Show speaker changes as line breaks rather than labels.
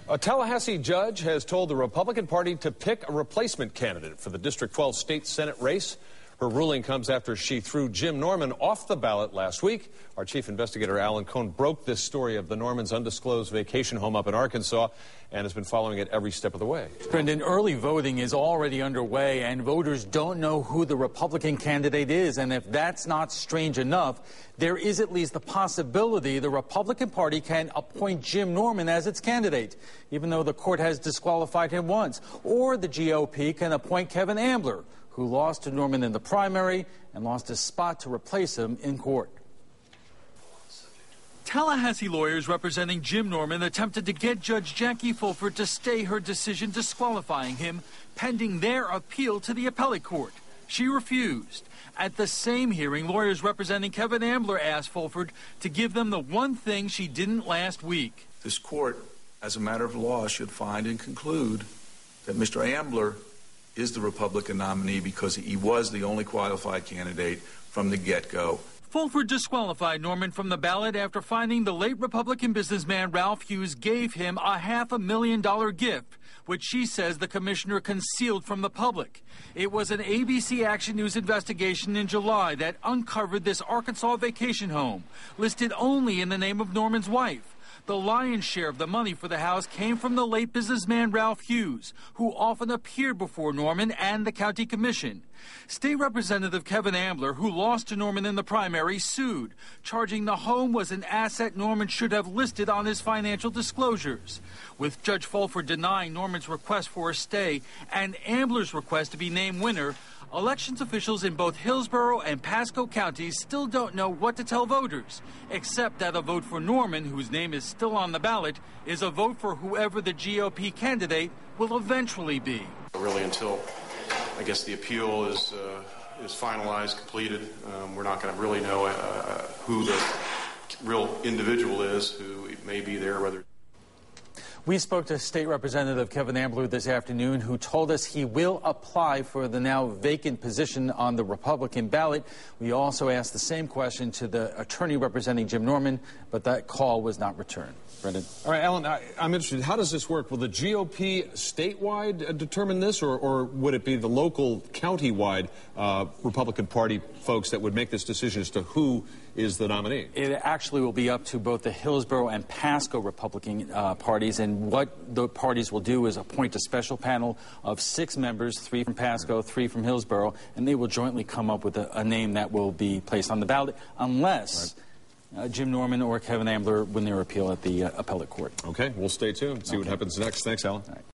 A Tallahassee judge has told the Republican Party to pick a replacement candidate for the District 12 state Senate race. Her ruling comes after she threw Jim Norman off the ballot last week. Our chief investigator, Alan Cohn, broke this story of the Normans' undisclosed vacation home up in Arkansas and has been following it every step of the way.
Brendan, early voting is already underway, and voters don't know who the Republican candidate is. And if that's not strange enough, there is at least the possibility the Republican Party can appoint Jim Norman as its candidate, even though the court has disqualified him once. Or the GOP can appoint Kevin Ambler, who lost to Norman in the primary and lost his spot to replace him in court.
Tallahassee lawyers representing Jim Norman attempted to get Judge Jackie Fulford to stay her decision disqualifying him, pending their appeal to the appellate court. She refused. At the same hearing, lawyers representing Kevin Ambler asked Fulford to give them the one thing she didn't last week.
This court, as a matter of law, should find and conclude that Mr. Ambler is the Republican nominee because he was the only qualified candidate from the get-go.
Fulford disqualified Norman from the ballot after finding the late Republican businessman Ralph Hughes gave him a $500,000 gift, which she says the commissioner concealed from the public. It was an ABC Action News investigation in July that uncovered this Arkansas vacation home, listed only in the name of Norman's wife. The lion's share of the money for the house came from the late businessman Ralph Hughes, who often appeared before Norman and the county commission. State Representative Kevin Ambler, who lost to Norman in the primary, sued, charging the home was an asset Norman should have listed on his financial disclosures. With Judge Fulford denying Norman's request for a stay and Ambler's request to be named winner, elections officials in both Hillsborough and Pasco counties still don't know what to tell voters, except that a vote for Norman, whose name is still on the ballot, is a vote for whoever the GOP candidate will eventually be.
Really, until I guess the appeal is finalized, completed, we're not going to really know who the real individual is who may be there, whether.
We spoke to State Representative Kevin Ambler this afternoon, who told us he will apply for the now vacant position on the Republican ballot. We also asked the same question to the attorney representing Jim Norman, but that call was not returned. Brendan.
All right, Alan, I'm interested. How does this work? Will the GOP statewide determine this, or would it be the local county-wide Republican Party folks that would make this decision as to who is the nominee?
It actually will be up to both the Hillsborough and Pasco Republican parties, and what the parties will do is appoint a special panel of 6 members, 3 from Pasco, 3 from Hillsborough, and they will jointly come up with a name that will be placed on the ballot, unless Jim Norman or Kevin Ambler win their appeal at the appellate court.
Okay, we'll stay tuned, see what happens next. Thanks, Alan.